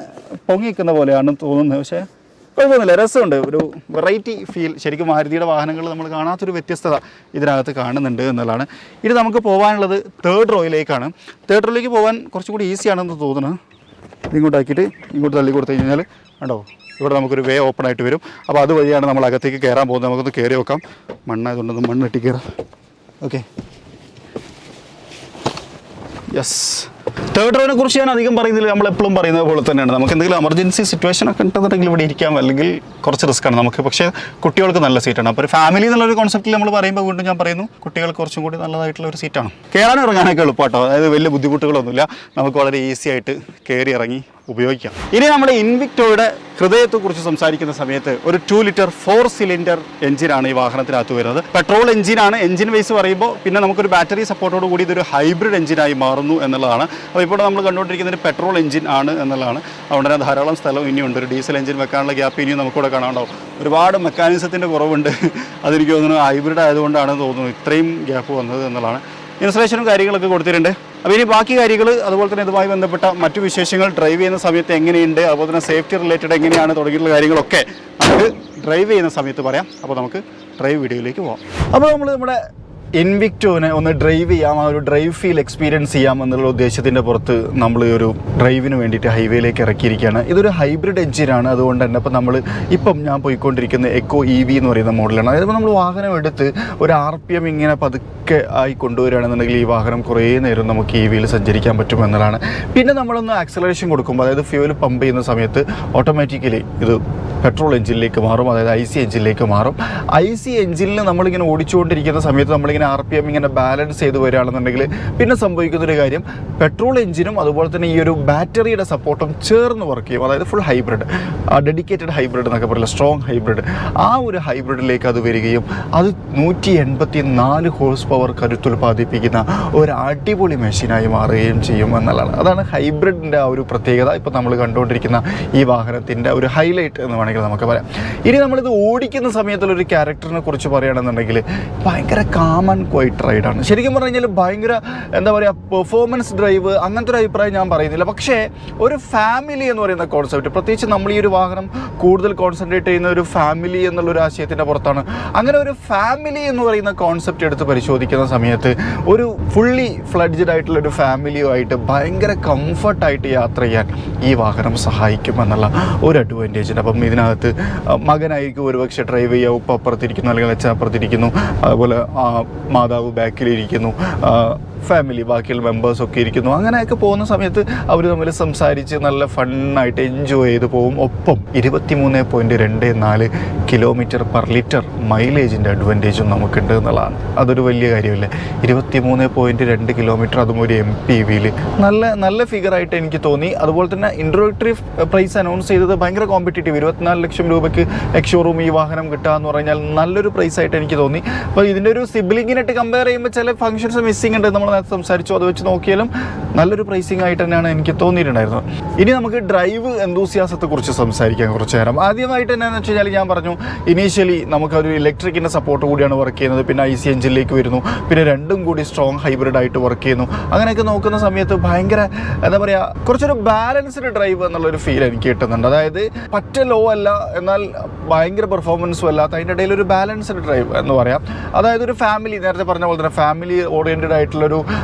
പൊങ്ങി നിൽക്കുന്ന പോലെയാണ് തോന്നുന്നത്. പക്ഷേ കുഴപ്പമൊന്നുമില്ല, രസമുണ്ട്. ഒരു വെറൈറ്റി ഫീൽ. ശരിക്കും മാരുതിയുടെ വാഹനങ്ങൾ നമ്മൾ കാണാത്തൊരു വ്യത്യസ്തത ഇതിനകത്ത് കാണുന്നുണ്ട് എന്നുള്ളതാണ്. ഇനി നമുക്ക് പോകാനുള്ളത് തേർഡ് റോയിലേക്കാണ്. തേർഡ് റോയിലേക്ക് പോകാൻ കുറച്ചും കൂടി ഈസിയാണെന്ന് തോന്നുന്നു. ഇങ്ങോട്ടാക്കിയിട്ട് ഇങ്ങോട്ട് തള്ളി കൊടുത്തു കഴിഞ്ഞാൽ കണ്ടോ, ഇവിടെ നമുക്കൊരു വേ ഓപ്പൺ ആയിട്ട് വരും. അപ്പോൾ അതുവഴിയാണ് നമ്മൾ അകത്തേക്ക് കയറാൻ പോകുന്നത്. നമുക്കൊന്ന് കയറി നോക്കാം. മണ്ണായതുകൊണ്ടൊന്ന് മണ്ണ് ഇട്ടി കയറാം. Okay, yes. തേർഡ് റോയിനെ കുറിച്ച് ഞാൻ അധികം പറയുന്നില്ല, നമ്മളെപ്പോഴും പറയുന്നത് പോലെ തന്നെയാണ്. നമുക്ക് എന്തെങ്കിലും എമർജൻസി സിറ്റുവേഷൻ ഒക്കെ ഉണ്ടെന്നുണ്ടെങ്കിൽ ഇവിടെ ഇരിക്കാം, അല്ലെങ്കിൽ കുറച്ച് റിസ്ക്കാണ് നമുക്ക്. പക്ഷേ കുട്ടികൾക്ക് നല്ല സീറ്റാണ്. അപ്പോൾ ഒരു ഫാമിലി എന്നുള്ളൊരു കോൺസെപ്റ്റിൽ നമ്മൾ പറയുമ്പോൾ വീണ്ടും ഞാൻ പറയുന്നു, കുട്ടികൾക്ക് കുറച്ചും കൂടി നല്ലതായിട്ടുള്ള ഒരു സീറ്റാണ്. കയറാനും ഇറങ്ങാനൊക്കെ എളുപ്പമാട്ടോ. അതായത് വലിയ ബുദ്ധിമുട്ടുകളൊന്നുമില്ല, നമുക്ക് വളരെ ഈസി ആയിട്ട് കയറി ഇറങ്ങി ഉപയോഗിക്കാം. ഇനി നമ്മുടെ ഇൻവിക്ടോയുടെ ഹൃദയത്തെക്കുറിച്ച് സംസാരിക്കുന്ന സമയത്ത് ഒരു 2 ലിറ്റർ 4 സിലിണ്ടർ എഞ്ചിനാണ് ഈ വാഹനത്തിനകത്ത് വരുന്നത്. പെട്രോൾ എഞ്ചിനാണ്. എഞ്ചിൻ വൈസ് പറയുമ്പോൾ പിന്നെ നമുക്കൊരു ബാറ്ററി സപ്പോർട്ടോട് കൂടി ഇതൊരു ഹൈബ്രിഡ് എഞ്ചിനായി മാറുന്നു എന്നുള്ളതാണ്. അപ്പോൾ ഇപ്പോൾ നമ്മൾ കണ്ടുകൊണ്ടിരിക്കുന്നത് പെട്രോൾ എഞ്ചിൻ ആണ് എന്നുള്ളതാണ്. അതുകൊണ്ട് തന്നെ ധാരാളം സ്ഥലം ഇനിയുണ്ട്. ഒരു ഡീസൽ എഞ്ചിൻ വെക്കാനുള്ള ഗ്യാപ്പ് ഇനിയും നമുക്കിവിടെ കാണാനുണ്ടാവും. ഒരുപാട് മെക്കാനിസത്തിൻ്റെ കുറവുണ്ട്. അതെനിക്ക് തോന്നുന്നു ഹൈബ്രിഡ് ആയതുകൊണ്ടാണെന്ന് തോന്നുന്നു ഇത്രയും ഗ്യാപ്പ് വന്നത് എന്നുള്ളതാണ്. ഇൻസ്റ്റലേഷനും കാര്യങ്ങളൊക്കെ കൊടുത്തിട്ടുണ്ട്. അപ്പോൾ ഇനി ബാക്കി കാര്യങ്ങൾ, അതുപോലെ തന്നെ ഇതുമായി ബന്ധപ്പെട്ട മറ്റു വിശേഷങ്ങൾ, ഡ്രൈവ് ചെയ്യുന്ന സമയത്ത് എങ്ങനെയുണ്ട്, അതുപോലെ തന്നെ സേഫ്റ്റി റിലേറ്റഡ് എങ്ങനെയാണ് തുടങ്ങിയിട്ടുള്ള കാര്യങ്ങളൊക്കെ നമുക്ക് ഡ്രൈവ് ചെയ്യുന്ന സമയത്ത് പറയാം. അപ്പോൾ നമുക്ക് ഡ്രൈവ് വീഡിയോയിലേക്ക് പോകാം. അപ്പോൾ നമ്മൾ നമ്മുടെ ഇൻവിക്ടോനെ ഒന്ന് ഡ്രൈവ് ചെയ്യാം, ആ ഒരു ഡ്രൈവ് ഫീൽ എക്സ്പീരിയൻസ് ചെയ്യാം എന്നുള്ള ഉദ്ദേശത്തിൻ്റെ പുറത്ത് നമ്മൾ ഒരു ഡ്രൈവിന് വേണ്ടിയിട്ട് ഹൈവേയിലേക്ക് ഇറക്കിയിരിക്കുകയാണ്. ഇതൊരു ഹൈബ്രിഡ് എഞ്ചിനാണ്. അതുകൊണ്ട് തന്നെ ഇപ്പം ഞാൻ പോയിക്കൊണ്ടിരിക്കുന്ന എക്കോ EV എന്ന് പറയുന്ന മോഡലാണ്. അതായത് നമ്മൾ വാഹനം എടുത്ത് ഒരു RPM ഇങ്ങനെ പതുക്കെ ആയി കൊണ്ടുവരികയാണെന്നുണ്ടെങ്കിൽ ഈ വാഹനം കുറേ നേരം നമുക്ക് EVയിൽ സഞ്ചരിക്കാൻ പറ്റും എന്നതാണ്. പിന്നെ നമ്മളൊന്ന് ആക്സലറേഷൻ കൊടുക്കുമ്പോൾ, അതായത് ഫ്യൂവൽ പമ്പ് ചെയ്യുന്ന സമയത്ത് ഓട്ടോമാറ്റിക്കലി ഇത് പെട്രോൾ എഞ്ചിനിലേക്ക് മാറും, അതായത് IC എഞ്ചിനിലേക്ക് മാറും. IC എഞ്ചിനിൽ നമ്മളിങ്ങനെ ഓടിച്ചുകൊണ്ടിരിക്കുന്ന സമയത്ത് നമ്മളിങ്ങനെ RPM ഇങ്ങനെ ബാലൻസ് ചെയ്ത് വരികയാണെന്നുണ്ടെങ്കിൽ പിന്നെ സംഭവിക്കുന്നൊരു കാര്യം, പെട്രോൾ എഞ്ചിനും അതുപോലെ തന്നെ ഈ ഒരു ബാറ്ററിയുടെ സപ്പോർട്ടും ചേർന്ന് വർക്ക് ചെയ്യും. അതായത് ഫുൾ ഹൈബ്രിഡ്, ഡെഡിക്കേറ്റഡ് ഹൈബ്രിഡ് എന്നൊക്കെ പറയില്ല, സ്ട്രോങ് ഹൈബ്രിഡ്. ആ ഒരു ഹൈബ്രിഡിലേക്ക് അത് വരികയും അത് 184 ഹോഴ്സ് പവർ കരുത്തുൽപാദിപ്പിക്കുന്ന ഒരു അടിപൊളി മെഷീനായി മാറുകയും ചെയ്യും എന്നുള്ളതാണ്. അതാണ് ഹൈബ്രിഡിൻ്റെ ആ ഒരു പ്രത്യേകത. ഇപ്പോൾ നമ്മൾ കണ്ടുകൊണ്ടിരിക്കുന്ന ഈ വാഹനത്തിൻ്റെ ഒരു ഹൈലൈറ്റ് എന്ന് വേണമെങ്കിൽ നമുക്ക് പറയാം. ഇനി നമ്മളിത് ഓടിക്കുന്ന സമയത്തുള്ളൊരു ക്യാരക്ടറിനെ കുറിച്ച് പറയുകയാണെന്നുണ്ടെങ്കിൽ ഭയങ്കര കാം ആൻഡ് ക്വൈറ്റ് റൈഡാണ്. ശരിക്കും പറഞ്ഞു കഴിഞ്ഞാൽ ഭയങ്കര എന്താ പറയുക, പെർഫോമൻസ് ഡ്രൈവ് അങ്ങനത്തെ ഒരു അഭിപ്രായം ഞാൻ പറയുന്നില്ല. പക്ഷേ ഒരു ഫാമിലി എന്ന് പറയുന്ന കോൺസെപ്റ്റ്, പ്രത്യേകിച്ച് നമ്മൾ ഈ ഒരു വാഹനം കൂടുതൽ കോൺസെൻട്രേറ്റ് ചെയ്യുന്ന ഒരു ഫാമിലി എന്നുള്ളൊരു ആശയത്തിൻ്റെ പുറത്താണ്. അങ്ങനെ ഒരു ഫാമിലി എന്ന് പറയുന്ന കോൺസെപ്റ്റ് എടുത്ത് പരിശോധിക്കുന്ന സമയത്ത് ഒരു ഫുള്ളി ഫ്ലഡ്ജഡ് ആയിട്ടുള്ള ഒരു ഫാമിലിയുമായിട്ട് ഭയങ്കര കംഫർട്ടായിട്ട് യാത്ര ചെയ്യാൻ ഈ വാഹനം സഹായിക്കും എന്നുള്ള ഒരു അഡ്വാൻറ്റേജ് ഉണ്ട്. അപ്പം ഇതിനകത്ത് മകനായിരിക്കും ഒരുപക്ഷെ ഡ്രൈവ് ചെയ്യുക, ഉപ്പ അപ്പുറത്തിരിക്കുന്നു അല്ലെങ്കിൽ അച്ഛൻ അപ്പുറത്തിരിക്കുന്നു, അതുപോലെ മാതാവ് ബാക്കിലിരിക്കുന്നു, ഫാമിലി ബാക്കിയുള്ള മെമ്പേഴ്സൊക്കെ ഇരിക്കുന്നു. അങ്ങനെയൊക്കെ പോകുന്ന സമയത്ത് അവർ തമ്മിൽ സംസാരിച്ച് നല്ല ഫണ്ണായിട്ട് എൻജോയ് ചെയ്ത് പോകും. ഒപ്പം 23.24 കിലോമീറ്റർ പെർ ലിറ്റർ മൈലേജിൻ്റെ അഡ്വാൻറ്റേജും നമുക്കുണ്ട് എന്നുള്ളതാണ്. അതൊരു വലിയ കാര്യമല്ലേ. 23.2 കിലോമീറ്റർ, അതും ഒരു MPVയിൽ നല്ല ഫിഗറായിട്ട് എനിക്ക് തോന്നി. അതുപോലെ തന്നെ ഇൻട്രോഡക്ടറി പ്രൈസ് അനൗൺസ് ചെയ്തത് ഭയങ്കര കോമ്പറ്റീറ്റീവ്, 24 ലക്ഷം രൂപയ്ക്ക് എക്സ്ഷോറൂം ഈ വാഹനം കിട്ടുക എന്ന് പറഞ്ഞാൽ നല്ലൊരു പ്രൈസായിട്ട് എനിക്ക് തോന്നി. അപ്പോൾ ഇതിൻ്റെ ഒരു സിബ്ലിങ്ങിനായിട്ട് കമ്പയർ ചെയ്യുമ്പോൾ ചില ഫംഗ്ഷൻസ് മിസ്സിംഗ് ഉണ്ട്, നമ്മൾ സംസാരിച്ചു. അത് വെച്ച് നോക്കിയാലും നല്ലൊരു പ്രൈസിംഗ് ആയിട്ട് തന്നെയാണ് എനിക്ക് തോന്നിയിട്ടുണ്ടായിരുന്നത്. ഇനി നമുക്ക് ഡ്രൈവ് എന്തൂസിയാസത്തെ കുറിച്ച് സംസാരിക്കാൻ കുറച്ച് നേരം. ആദ്യമായിട്ട് എന്നാന്ന് വെച്ച് കഴിഞ്ഞാൽ ഞാൻ പറഞ്ഞു, ഇനീഷ്യലി നമുക്കൊരു ഇലക്ട്രിക്കിൻ്റെ സപ്പോർട്ട് കൂടിയാണ് വർക്ക് ചെയ്യുന്നത്, പിന്നെ IC എഞ്ചിനിലേക്ക് വരുന്നു, പിന്നെ രണ്ടും കൂടി സ്ട്രോങ് ഹൈബ്രിഡ് ആയിട്ട് വർക്ക് ചെയ്യുന്നു. അങ്ങനെയൊക്കെ നോക്കുന്ന സമയത്ത് ഭയങ്കര എന്താ പറയുക, കുറച്ചൊരു ബാലൻസ്ഡ് ഡ്രൈവ് എന്നുള്ളൊരു ഫീൽ എനിക്ക് കിട്ടുന്നുണ്ട്. അതായത് പറ്റ ലോ അല്ല, എന്നാൽ ഭയങ്കര പെർഫോമൻസും അല്ലാത്ത, അതിൻ്റെ ഇടയിൽ ഒരു ബാലൻസ്ഡ് ഡ്രൈവ് എന്ന് പറയാം. അതായത് ഒരു ഫാമിലി, നേരത്തെ പറഞ്ഞ പോലെ തന്നെ ഫാമിലി ഓറിയൻറ്റഡ് ആയിട്ടുള്ളൊരു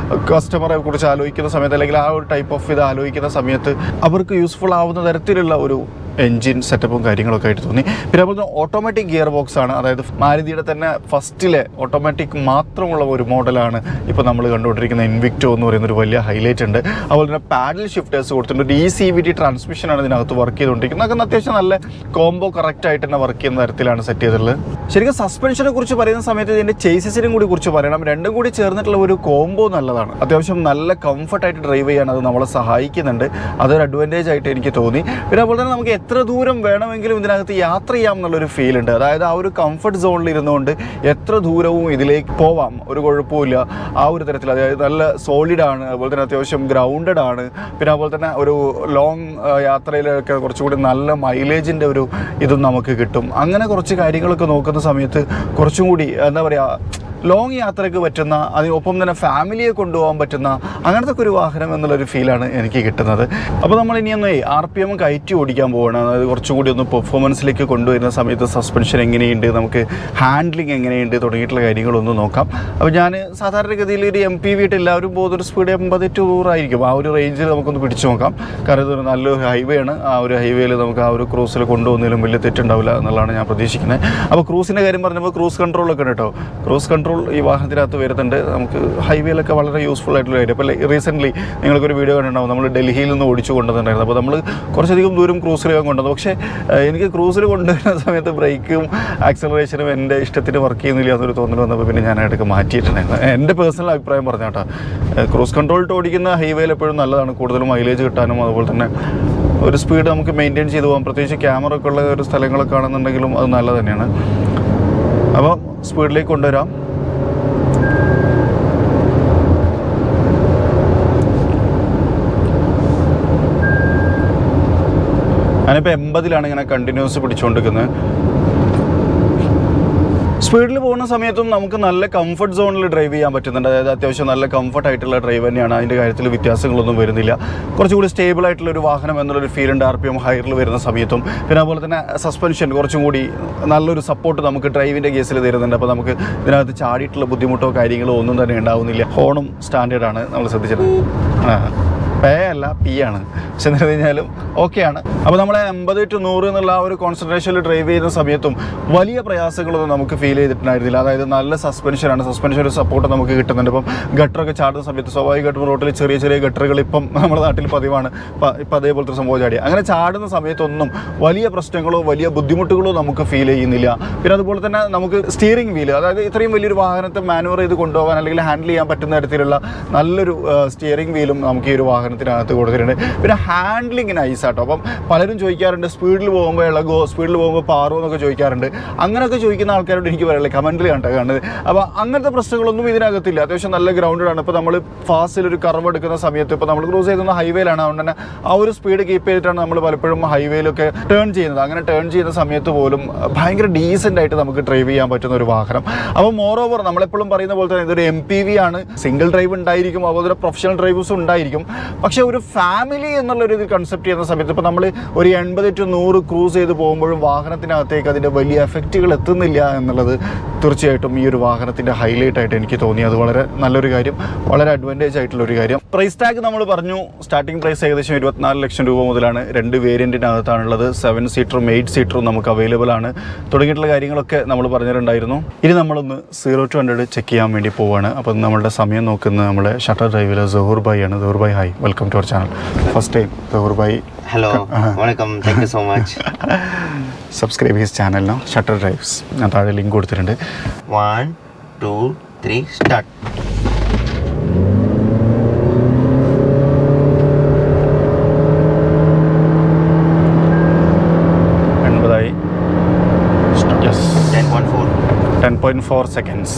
കസ്റ്റമറെ കുറിച്ച് ആലോചിക്കുന്ന സമയത്ത്, അല്ലെങ്കിൽ ആ ഒരു ടൈപ്പ് ഓഫ് ഇത് ആലോചിക്കുന്ന സമയത്ത് അവർക്ക് യൂസ്ഫുൾ ആവുന്ന തരത്തിലുള്ള ഒരു എൻജിൻ സെറ്റപ്പും കാര്യങ്ങളൊക്കെ ആയിട്ട് തോന്നി. പിന്നെ അതുപോലെ ഓട്ടോമാറ്റിക് ഗിയർ ബോക്സ് ആണ്. അതായത് മാരുതിയുടെ തന്നെ ഫസ്റ്റിലെ ഓട്ടോമാറ്റിക് മാത്രമുള്ള ഒരു മോഡലാണ് ഇപ്പോൾ നമ്മൾ കണ്ടുകൊണ്ടിരിക്കുന്ന ഇൻവിക്ടോ എന്ന് പറയുന്ന ഒരു വലിയ ഹൈലൈറ്റ് ഉണ്ട്. അതുപോലെ തന്നെ പാഡൽ ഷിഫ്റ്റേഴ്സ് കൊടുത്തിട്ടുണ്ട്. ഒരു ECVT ട്രാൻസ്മിഷനാണ് ഇതിനകത്ത് വർക്ക് ചെയ്തുകൊണ്ടിരിക്കുന്നത്. അതൊക്കെ അത്യാവശ്യം നല്ല കോംബോ കറക്റ്റായിട്ട് തന്നെ വർക്ക് ചെയ്യുന്ന തരത്തിലാണ് സെറ്റ് ചെയ്തിട്ടുള്ളത്. ശരിക്കും സസ്പെൻഷനെ കുറിച്ച് പറയുന്ന സമയത്ത് ഇതിൻ്റെ ചേസിസിനും കൂടി കുറിച്ച് പറയണം. രണ്ടും കൂടി ചേർന്നിട്ടുള്ള ഒരു കോംബോ നല്ലതാണ്. അത്യാവശ്യം നല്ല കംഫർട്ടായിട്ട് ഡ്രൈവ് ചെയ്യാൻ അത് നമ്മളെ സഹായിക്കുന്നുണ്ട്. അതൊരു അഡ്വാൻറ്റേജ് ആയിട്ട് എനിക്ക് തോന്നി. പിന്നെ അതുപോലെ തന്നെ നമുക്ക് എത്ര ദൂരം വേണമെങ്കിലും ഇതിനകത്ത് യാത്ര ചെയ്യാം എന്നുള്ളൊരു ഫീൽ ഉണ്ട്. അതായത് ആ ഒരു കംഫർട്ട് സോണിൽ ഇരുന്നുകൊണ്ട് എത്ര ദൂരവും ഇതിലേക്ക് പോവാം, ഒരു കുഴപ്പമില്ല. ആ ഒരു തരത്തിൽ അതായത് നല്ല സോളിഡാണ്, അതുപോലെ തന്നെ അത്യാവശ്യം ഗ്രൗണ്ടഡ് ആണ്. പിന്നെ അതുപോലെ തന്നെ ഒരു ലോങ് യാത്രയിലൊക്കെ കുറച്ചുകൂടി നല്ല മൈലേജിൻ്റെ ഒരു ഇതും നമുക്ക് കിട്ടും. അങ്ങനെ കുറച്ച് കാര്യങ്ങളൊക്കെ നോക്കുന്ന സമയത്ത് കുറച്ചും കൂടി എന്താ പറയുക, ലോങ് യാത്രയ്ക്ക് പറ്റുന്ന, അതിനൊപ്പം തന്നെ ഫാമിലിയെ കൊണ്ടുപോകാൻ പറ്റുന്ന അങ്ങനത്തെ ഒരു വാഹനം എന്നുള്ളൊരു ഫീലാണ് എനിക്ക് കിട്ടുന്നത്. അപ്പോൾ നമ്മൾ ഇനിയൊന്ന് RPM കയറ്റി ഓടിക്കാൻ പോവുകയാണ്. അതായത് കുറച്ചുകൂടി ഒന്ന് പെർഫോമൻസിലേക്ക് കൊണ്ടുവരുന്ന സമയത്ത് സസ്പെൻഷൻ എങ്ങനെയുണ്ട്, നമുക്ക് ഹാൻഡ്ലിങ് എങ്ങനെയുണ്ട് തുടങ്ങിയിട്ടുള്ള കാര്യങ്ങളൊന്ന് നോക്കാം. അപ്പോൾ ഞാൻ സാധാരണഗതിയിൽ ഒരു MPV ആയിട്ട് എല്ലാവരും പോകുന്നൊരു സ്പീഡ് 80 to 100 ആയിരിക്കും. ആ ഒരു റേഞ്ചിൽ നമുക്കൊന്ന് പിടിച്ചു നോക്കാം. കാരണം ഇതൊരു നല്ലൊരു ഹൈവേ ആണ്. ആ ഒരു ഹൈവേയിൽ നമുക്ക് ആ ഒരു ക്രൂസിൽ കൊണ്ടുപോകുന്നതിലും വലിയ തെറ്റുണ്ടാവില്ല എന്നുള്ളതാണ് ഞാൻ പ്രതീക്ഷിക്കുന്നത്. അപ്പോൾ ക്രൂസിൻ്റെ കാര്യം പറഞ്ഞപ്പോൾ ക്രൂസ് കൺട്രോളൊക്കെ ഉണ്ട് കേട്ടോ. ക്രൂസ് കൺട്രോൾ ഈ വാഹനത്തിനകത്ത് വരുന്നുണ്ട്. നമുക്ക് ഹൈവേയിലൊക്കെ വളരെ യൂസ്ഫുൾ ആയിട്ടുള്ള കാര്യം. അപ്പോൾ റീസെൻ്റ്ലി നിങ്ങൾക്കൊരു വീഡിയോ കണ്ടിട്ടുണ്ടാവും, നമ്മൾ ഡൽഹിയിൽ നിന്ന് ഓടിച്ചു കൊണ്ടുവന്നിട്ടുണ്ടായിരുന്നു. അപ്പോൾ നമ്മൾ കുറച്ചധികം ദൂരം ക്രൂസിലേക്ക് കൊണ്ടുവന്നു. പക്ഷേ എനിക്ക് ക്രൂസിൽ കൊണ്ടുവരുന്ന സമയത്ത് ബ്രേക്കും ആക്സലറേഷനും എൻ്റെ ഇഷ്ടത്തിന് വർക്ക് ചെയ്യുന്നില്ല എന്നൊരു തോന്നൽ വന്നപ്പോൾ പിന്നെ ഞാൻ ഇടയ്ക്ക് മാറ്റിയിട്ടുണ്ടായിരുന്നു. എൻ്റെ പേഴ്സണൽ അഭിപ്രായം പറഞ്ഞ കേട്ടോ. ക്രൂസ് കൺട്രോളിട്ട് ഓടിക്കുന്ന ഹൈവേയിൽ എപ്പോഴും നല്ലതാണ്, കൂടുതൽ മൈലേജ് കിട്ടാനും അതുപോലെ തന്നെ ഒരു സ്പീഡ് നമുക്ക് മെയിൻറ്റെയിൻ ചെയ്ത് പോകാം. പ്രത്യേകിച്ച് ക്യാമറ ഒക്കെ ഉള്ള ഒരു സ്ഥലങ്ങളൊക്കെ ആണെന്നുണ്ടെങ്കിലും അത് നല്ലത് തന്നെയാണ്. അപ്പോൾ സ്പീഡിലേക്ക് കൊണ്ടുവരാം. ഞാനിപ്പോൾ 80 ഇങ്ങനെ കണ്ടിന്യൂസ് പിടിച്ചുകൊണ്ടിരിക്കുന്നത്. സ്പീഡിൽ പോകുന്ന സമയത്തും നമുക്ക് നല്ല കംഫർട്ട് സോണിൽ ഡ്രൈവ് ചെയ്യാൻ പറ്റുന്നുണ്ട്. അതായത് അത്യാവശ്യം നല്ല കംഫർട്ട് ആയിട്ടുള്ള ഡ്രൈവ് തന്നെയാണ്. അതിൻ്റെ കാര്യത്തിൽ വ്യത്യാസങ്ങളൊന്നും വരുന്നില്ല. കുറച്ചുകൂടി സ്റ്റേബിൾ ആയിട്ടുള്ള ഒരു വാഹനം എന്നുള്ളൊരു ഫീൽ ഉണ്ട് RPM ഹയറിൽ വരുന്ന സമയത്തും. പിന്നെ അതുപോലെ തന്നെ സസ്പെൻഷൻ കുറച്ചും കൂടി നല്ലൊരു സപ്പോർട്ട് നമുക്ക് ഡ്രൈവിൻ്റെ കേസിൽ തരുന്നുണ്ട്. അപ്പോൾ നമുക്ക് ഇതിനകത്ത് ചാടിയിട്ടുള്ള ബുദ്ധിമുട്ടോ കാര്യങ്ങളോ ഒന്നും തന്നെ ഉണ്ടാവുന്നില്ല. ഹോണും സ്റ്റാൻഡേർഡാണ്, നമ്മൾ ശ്രദ്ധിച്ചത്. പേ അല്ല, P ആണ്. പക്ഷെ എന്ന് കഴിഞ്ഞാലും ഓക്കെയാണ്. അപ്പോൾ നമ്മളെ 80 to 100 എന്നുള്ള ആ ഒരു കോൺസെൻട്രേഷനിൽ ഡ്രൈവ് ചെയ്യുന്ന സമയത്തും വലിയ പ്രയാസങ്ങളൊന്നും നമുക്ക് ഫീൽ ചെയ്തിട്ടുണ്ടായിരുന്നില്ല. അതായത് നല്ല സസ്പെൻഷനാണ്, സസ്പെൻഷൻ ഒരു സപ്പോർട്ട് നമുക്ക് കിട്ടുന്നുണ്ട്. ഇപ്പം ഗട്ടറൊക്കെ ചാടുന്ന സമയത്ത് സ്വാഭാവികമായിട്ടും റോട്ടിൽ ചെറിയ ചെറിയ ഗട്ടറുകൾ ഇപ്പം നമ്മുടെ നാട്ടിൽ പതിവാണ്. ഇപ്പം അതേപോലത്തെ സംഭവം ചാടി അങ്ങനെ ചാടുന്ന സമയത്തൊന്നും വലിയ പ്രശ്നങ്ങളോ വലിയ ബുദ്ധിമുട്ടുകളോ നമുക്ക് ഫീൽ ചെയ്യുന്നില്ല. പിന്നെ അതുപോലെ തന്നെ നമുക്ക് സ്റ്റിയറിംഗ് വീല്, അതായത് ഇത്രയും വലിയൊരു വാഹനത്തെ മാനുവർ ചെയ്ത് കൊണ്ടുപോകാൻ അല്ലെങ്കിൽ ഹാൻഡിൽ ചെയ്യാൻ പറ്റുന്ന തരത്തിലുള്ള നല്ലൊരു സ്റ്റിയറിംഗ് വീലും നമുക്ക് ഈ ഒരു വാഹനത്തിനകത്ത് കൊടുത്തിട്ടുണ്ട്. പിന്നെ ഹാൻഡ്ലിങ് നൈസാട്ടോ. അപ്പം പലരും ചോദിക്കാറുണ്ട് സ്പീഡിൽ പോകുമ്പോൾ ഇളകോ, സ്പീഡിൽ പോകുമ്പോൾ പാറോ എന്നൊക്കെ ചോദിക്കാറുണ്ട്. അങ്ങനെയൊക്കെ ചോദിക്കുന്ന ആൾക്കാരോട് എനിക്ക് പറയല്ലേ, കമൻറ്റിൽ കാണുന്നത്. അപ്പോൾ അങ്ങനത്തെ പ്രശ്നങ്ങളൊന്നും ഇതിനകത്തില്ല. അത്യാവശ്യം നല്ല ഗ്രൗണ്ടഡാണ്. ഇപ്പോൾ നമ്മൾ ഫാസ്റ്റിൽ ഒരു കർവ് എടുക്കുന്ന സമയത്ത് ഇപ്പോൾ നമ്മൾ ക്രൂസ് ചെയ്യുന്ന ഹൈവേയിലാണ്, അതുകൊണ്ട് തന്നെ ആ ഒരു സ്പീഡ് കീപ്പ് ചെയ്തിട്ടാണ് നമ്മൾ പലപ്പോഴും ഹൈവേയിലൊക്കെ ടേൺ ചെയ്യുന്നത്. അങ്ങനെ ടേൺ ചെയ്യുന്ന സമയത്ത് പോലും ഭയങ്കര ഡീസൻ്റ് ആയിട്ട് നമുക്ക് ഡ്രൈവ് ചെയ്യാൻ പറ്റുന്ന ഒരു വാഹനം. അപ്പോൾ മോറോവർ നമ്മളെപ്പോഴും പറയുന്ന പോലെ തന്നെ ഇതൊരു MPV ആണ്. സിംഗിൾ ഡ്രൈവ് ഉണ്ടായിരിക്കും, അതുപോലെ പ്രൊഫഷണൽ ഡ്രൈവേഴ്സും ഉണ്ടായിരിക്കും. പക്ഷേ ഒരു ഫാമിലി എന്നുള്ളൊരു ഇത് കൺസെപ്റ്റ് ചെയ്യുന്ന സമയത്ത് ഇപ്പോൾ നമ്മൾ ഒരു 80 to 100 ക്രൂസ് ചെയ്ത് പോകുമ്പോഴും വാഹനത്തിനകത്തേക്ക് അതിൻ്റെ വലിയ എഫക്റ്റുകൾ എത്തുന്നില്ല എന്നുള്ളത് തീർച്ചയായിട്ടും ഈ ഒരു വാഹനത്തിൻ്റെ ഹൈലൈറ്റ് ആയിട്ട് എനിക്ക് തോന്നി. അത് വളരെ നല്ലൊരു കാര്യം, വളരെ അഡ്വാൻറ്റേജ് ആയിട്ടുള്ളൊരു കാര്യം. പ്രൈസ് ടാഗ് നമ്മൾ പറഞ്ഞു, സ്റ്റാർട്ടിംഗ് പ്രൈസ് ഏകദേശം 24 ലക്ഷം രൂപ മുതലാണ്. 2 വേരിയൻറ്റിനകത്താണുള്ളത്. 7 സീറ്ററും 8 സീറ്ററും നമുക്ക് അവൈലബിൾ ആണ്. തുടങ്ങിയിട്ടുള്ള കാര്യങ്ങളൊക്കെ നമ്മൾ പറഞ്ഞിട്ടുണ്ടായിരുന്നു. ഇനി നമ്മളൊന്ന് 0 to 100 ചെക്ക് ചെയ്യാൻ വേണ്ടി പോവുകയാണ്. അപ്പം നമ്മളുടെ സമയം നോക്കുന്നത് നമ്മുടെ ഷട്ടർ ഡ്രൈവിൽ സഹൂർ ഭായ് ആണ്. Sahoor Bhai, hi, welcome to our channel. First time Sahoor Bhai. Hello, വണക്കം, thank you so much. Subscribe his channel now, shutter drives. ഞാൻ താഴെ ലിങ്ക് കൊടുത്തിട്ടുണ്ട്. 1 2 3 സ്റ്റാർട്ട്. Yes, 10.4 seconds.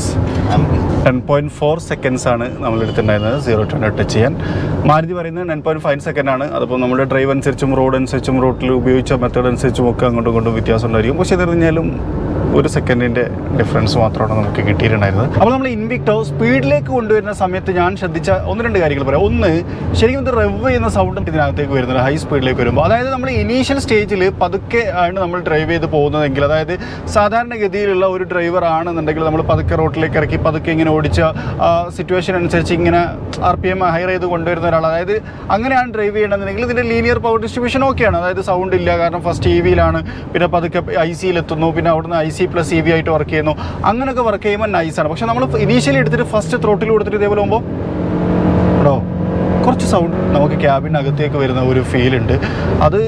10.4 സെക്കൻഡ്സ് ആണ് നമ്മൾ എടുത്തിട്ടുണ്ടായിരുന്നത് 0 to 100 ടച്ച് ചെയ്യാൻ. മാരുതി പറയുന്നത് 9.5 സെക്കൻഡ് ആണ്. അതിപ്പോൾ നമ്മുടെ ഡ്രൈവ് അനുസരിച്ചും റോഡ് അനുസരിച്ചും റോട്ടിൽ ഉപയോഗിച്ച മെത്തേഡ് അനുസരിച്ചും ഒക്കെ അങ്ങോട്ടും ഇങ്ങോട്ടും വ്യത്യാസം ഉണ്ടായിരിക്കും. പക്ഷേ എന്ന് പറഞ്ഞാലും 1 സെക്കൻഡിൻ്റെ ഡിഫറൻസ് മാത്രമാണ് നമുക്ക് കിട്ടിയിട്ടുണ്ടായിരുന്നത്. അപ്പോൾ നമ്മൾ ഇൻവിക്ടോ സ്പീഡിലേക്ക് കൊണ്ടുവരുന്ന സമയത്ത് ഞാൻ ശ്രദ്ധിച്ച 1-2 കാര്യങ്ങൾ പറയാം. ഒന്ന്, ശരിക്കും ഇത് റെവ് ചെയ്യുന്ന സൗണ്ടും ഇതിനകത്തേക്ക് വരുന്നത് ഹൈ സ്പീഡിലേക്ക് വരുമ്പോൾ. അതായത് നമ്മൾ ഇനീഷ്യൽ സ്റ്റേജിൽ പതുക്കെ ആണ് നമ്മൾ ഡ്രൈവ് ചെയ്ത് പോകുന്നതെങ്കിൽ, അതായത് സാധാരണഗതിയിലുള്ള ഒരു ഡ്രൈവർ ആണെന്നുണ്ടെങ്കിൽ നമ്മൾ പതുക്കെ റോട്ടിലേക്ക് ഇറക്കി പതുക്കെ ഇങ്ങനെ ഓടിച്ച സിറ്റുവേഷൻ അനുസരിച്ച് ഇങ്ങനെ RPM ഹയർ ചെയ്ത് കൊണ്ടുവരുന്ന ഒരാൾ, അതായത് അങ്ങനെയാണ് ഡ്രൈവ് ചെയ്യണമെന്നുണ്ടെങ്കിൽ ഇതിൻ്റെ ലീനിയർ പവർ ഡിസ്ട്രിബ്യൂഷൻ ഓക്കെയാണ്. അതായത് സൗണ്ട് ഇല്ല, കാരണം ഫസ്റ്റ് EVയിലാണ്, പിന്നെ പതുക്കെ ICയിലെത്തുന്നു, പിന്നെ അവിടുന്ന് IC പ്ലസ് EV ആയിട്ട് വർക്ക് ചെയ്യുന്നു. അങ്ങനെയൊക്കെ വർക്ക് ചെയ്യുമ്പോൾ നൈസാണ്. പക്ഷെ നമ്മൾ ഇനീഷ്യലി എടുത്തിട്ട് ഫസ്റ്റ് ത്രോട്ടിൽ കൊടുത്തിട്ട് ഇതേപോലെ പോകുമ്പോൾ കേട്ടോ കുറച്ച് സൗണ്ട് നമുക്ക് ക്യാബിനകത്തേക്ക് വരുന്ന ഒരു ഫീലുണ്ട്. അത്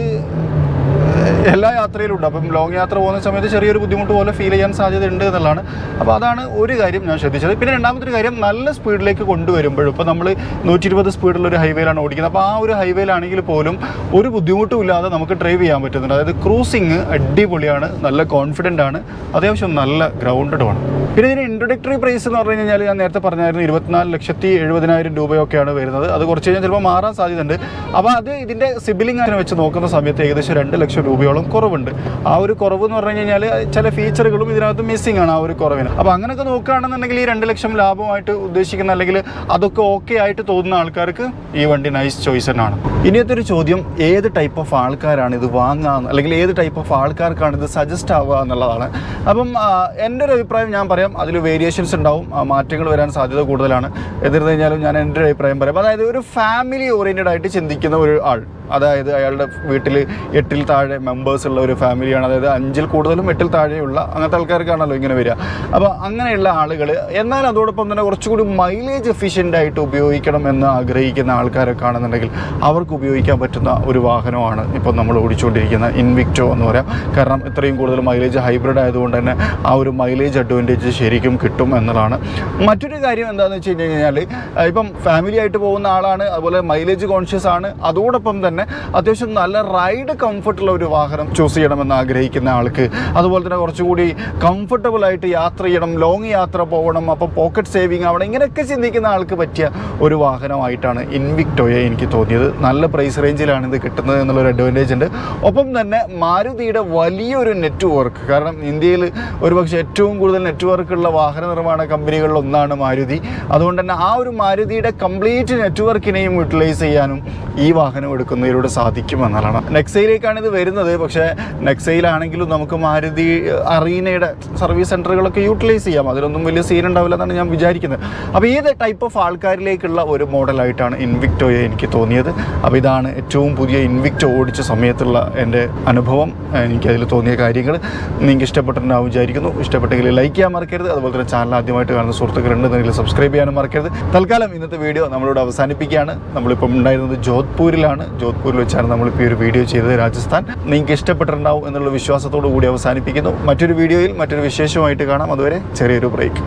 എല്ലാ യാത്രയിലും ഉണ്ട്. അപ്പം ലോങ് യാത്ര പോകുന്ന സമയത്ത് ചെറിയൊരു ബുദ്ധിമുട്ട് പോലെ ഫീൽ ചെയ്യാൻ സാധ്യതയുണ്ട് എന്നുള്ളതാണ്. അപ്പോൾ അതാണ് ഒരു കാര്യം ഞാൻ ശ്രദ്ധിച്ചത്. പിന്നെ രണ്ടാമത്തെ കാര്യം, നല്ല സ്പീഡിലേക്ക് കൊണ്ടുവരുമ്പോഴും ഇപ്പോൾ നമ്മൾ 120 സ്പീഡിലൊരു ഹൈവേയിലാണ് ഓടിക്കുന്നത്. അപ്പോൾ ആ ഒരു ഹൈവേയിലാണെങ്കിൽ പോലും ഒരു ബുദ്ധിമുട്ടും ഇല്ലാതെ നമുക്ക് ഡ്രൈവ് ചെയ്യാൻ പറ്റുന്നുണ്ട്. അതായത് ക്രൂസിങ് അടിപൊളിയാണ്, നല്ല കോൺഫിഡൻ്റ് ആണ്, അത്യാവശ്യം നല്ല ഗ്രൗണ്ടഡുമാണ്. പിന്നെ ഇതിന് ഇൻട്രൊഡക്ടറി പ്രൈസ് എന്ന് പറഞ്ഞു കഴിഞ്ഞാൽ ഞാൻ നേരത്തെ പറഞ്ഞായിരുന്നു 24,70,000 രൂപയൊക്കെയാണ് വരുന്നത്. അത് കുറച്ച് കഴിഞ്ഞാൽ ചിലപ്പോൾ മാറാൻ സാധ്യതയുണ്ട്. അപ്പോൾ അത് ഇതിൻ്റെ സിബിലിംഗ് അതിനെ വെച്ച് നോക്കുന്ന സമയത്ത് ഏകദേശം 2 ലക്ഷം രൂപ രൂപയോളം കുറവുണ്ട്. ആ ഒരു കുറവ് എന്ന് പറഞ്ഞു കഴിഞ്ഞാൽ ചില ഫീച്ചറുകളും ഇതിനകത്ത് മിസ്സിംഗ് ആണ് ആ ഒരു കുറവിന്. അപ്പോൾ അങ്ങനെയൊക്കെ നോക്കുകയാണെന്നുണ്ടെങ്കിൽ ഈ 2 ലക്ഷം ലാഭമായിട്ട് ഉദ്ദേശിക്കുന്ന അല്ലെങ്കിൽ അതൊക്കെ ഓക്കെ ആയിട്ട് തോന്നുന്ന ആൾക്കാർക്ക് ഈ വണ്ടി നൈസ് ചോയ്സ് തന്നെയാണ്. ഇനിയത്തെ ഒരു ചോദ്യം, ഏത് ടൈപ്പ് ഓഫ് ആൾക്കാരാണ് ഇത് വാങ്ങാൻ, അല്ലെങ്കിൽ ഏത് ടൈപ്പ് ഓഫ് ആൾക്കാർക്കാണ് ഇത് സജസ്റ്റ് ആവുക എന്നുള്ളതാണ്. അപ്പം എൻ്റെ ഒരു അഭിപ്രായം ഞാൻ പറയാം, അതിൽ വേരിയേഷൻസ് ഉണ്ടാവും, മാറ്റങ്ങൾ വരാൻ സാധ്യത കൂടുതലാണ്. എന്നിരുന്നു കഴിഞ്ഞാലും ഞാൻ എൻ്റെ ഒരു അഭിപ്രായം പറയാം. അതായത് ഒരു ഫാമിലി ഓറിയൻറ്റഡ് ആയിട്ട് ചിന്തിക്കുന്ന ഒരു ആൾ, അതായത് അയാളുടെ വീട്ടിൽ 8-ൽ താഴെ മെമ്പേഴ്സ് ഉള്ള ഒരു ഫാമിലിയാണ്, അതായത് 5-ൽ കൂടുതലും 8-ൽ താഴെയുള്ള അങ്ങനത്തെ ആൾക്കാർക്കാണല്ലോ ഇങ്ങനെ വരിക. അപ്പോൾ അങ്ങനെയുള്ള ആളുകൾ, എന്നാൽ അതോടൊപ്പം തന്നെ കുറച്ചുകൂടി മൈലേജ് എഫിഷ്യൻ്റ് ആയിട്ട് ഉപയോഗിക്കണം എന്ന് ആഗ്രഹിക്കുന്ന ആൾക്കാരൊക്കെ ആണെന്നുണ്ടെങ്കിൽ അവർക്ക് ഉപയോഗിക്കാൻ പറ്റുന്ന ഒരു വാഹനമാണ് ഇപ്പോൾ നമ്മൾ ഓടിച്ചുകൊണ്ടിരിക്കുന്ന ഇൻവിക്ടോ എന്ന് പറയാം. കാരണം ഇത്രയും കൂടുതൽ മൈലേജ് ഹൈബ്രിഡ് ആയതുകൊണ്ട് തന്നെ ആ ഒരു മൈലേജ് അഡ്വാൻറ്റേജ് ശരിക്കും കിട്ടും എന്നുള്ളതാണ്. മറ്റൊരു കാര്യം എന്താണെന്ന് വെച്ച് കഴിഞ്ഞാൽ, ഇപ്പം ഫാമിലി ആയിട്ട് പോകുന്ന ആളാണ്, അതുപോലെ മൈലേജ് കോൺഷ്യസ് ആണ്, അതോടൊപ്പം തന്നെ അത്യാവശ്യം നല്ല റൈഡ് കംഫർട്ടുള്ള ഒരു വാഹനം ചൂസ് ചെയ്യണമെന്ന് ആഗ്രഹിക്കുന്ന ആൾക്ക്, അതുപോലെ തന്നെ കുറച്ചുകൂടി കംഫർട്ടബിൾ ആയിട്ട് യാത്ര ചെയ്യണം, ലോങ് യാത്ര പോകണം, അപ്പോൾ പോക്കറ്റ് സേവിങ് ആവണം, ഇങ്ങനെയൊക്കെ ചിന്തിക്കുന്ന ആൾക്ക് പറ്റിയ ഒരു വാഹനമായിട്ടാണ് ഇൻവിക്ടോയെ എനിക്ക് തോന്നിയത്. നല്ല പ്രൈസ് റേഞ്ചിലാണ് ഇത് കിട്ടുന്നത് എന്നുള്ളൊരു അഡ്വാൻറ്റേജ് ഉണ്ട്. ഒപ്പം തന്നെ മാരുതിയുടെ വലിയൊരു നെറ്റ്വർക്ക്, കാരണം ഇന്ത്യയിൽ ഒരുപക്ഷെ ഏറ്റവും കൂടുതൽ നെറ്റ്വർക്കുള്ള വാഹന നിർമ്മാണ കമ്പനികളിൽ ഒന്നാണ് മാരുതി. അതുകൊണ്ട് തന്നെ ആ ഒരു മാരുതിയുടെ കംപ്ലീറ്റ് നെറ്റ്വർക്കിനെയും യൂട്ടിലൈസ് ചെയ്യാനും ഈ വാഹനം എടുക്കുന്നതിലൂടെ സാധിക്കും എന്നുള്ളതാണ്. നെക്സയിലേക്കാണ് ഇത് വരുന്നത്. പക്ഷേ നെക്സയിലാണെങ്കിലും നമുക്ക് മാരുതി അറീനയുടെ സർവീസ് സെൻറ്ററുകളൊക്കെ യൂട്ടിലൈസ് ചെയ്യാം, അതിലൊന്നും വലിയ സീൻ ഉണ്ടാവില്ല എന്നാണ് ഞാൻ വിചാരിക്കുന്നത്. അപ്പോൾ ഏത് ടൈപ്പ് ഓഫ് ആൾക്കാരിലേക്കുള്ള ഒരു മോഡലായിട്ടാണ് ഇൻവിക്ടോയെ എനിക്ക് തോന്നിയത്. അപ്പോൾ ഇതാണ് ഏറ്റവും പുതിയ ഇൻവിക്ടോ ഓടിച്ച സമയത്തുള്ള എൻ്റെ അനുഭവം, എനിക്കതിൽ തോന്നിയ കാര്യങ്ങൾ. നിങ്ങൾക്ക് ഇഷ്ടപ്പെട്ടിട്ടുണ്ടാവും വിചാരിക്കുന്നു. ഇഷ്ടപ്പെട്ടെങ്കിൽ ലൈക്ക് ചെയ്യാൻ മറക്കരുത്. അതുപോലെ തന്നെ ചാനൽ ആദ്യമായിട്ട് കാണുന്ന സുഹൃത്തുക്കളുണ്ടെങ്കിൽ സബ്സ്ക്രൈബ് ചെയ്യാനും മറക്കരുത്. തൽക്കാലം ഇന്നത്തെ വീഡിയോ നമ്മളിവിടെ അവസാനിപ്പിക്കുകയാണ്. നമ്മളിപ്പം ഉണ്ടായിരുന്നത് ജോധ്പൂരിലാണ്. ജോധ്പൂരിൽ വെച്ചാണ് നമ്മളിപ്പോൾ ഈ ഒരു വീഡിയോ ചെയ്തത്, രാജസ്ഥാൻ. നിങ്ങൾക്ക് ഇഷ്ടപ്പെട്ടിട്ടുണ്ടാവും എന്നുള്ള വിശ്വാസത്തോടു കൂടി അവസാനിപ്പിക്കുന്നു. മറ്റൊരു വീഡിയോയിൽ മറ്റൊരു വിശേഷമായിട്ട് കാണാം. അതുവരെ ചെറിയൊരു ബ്രേക്ക്.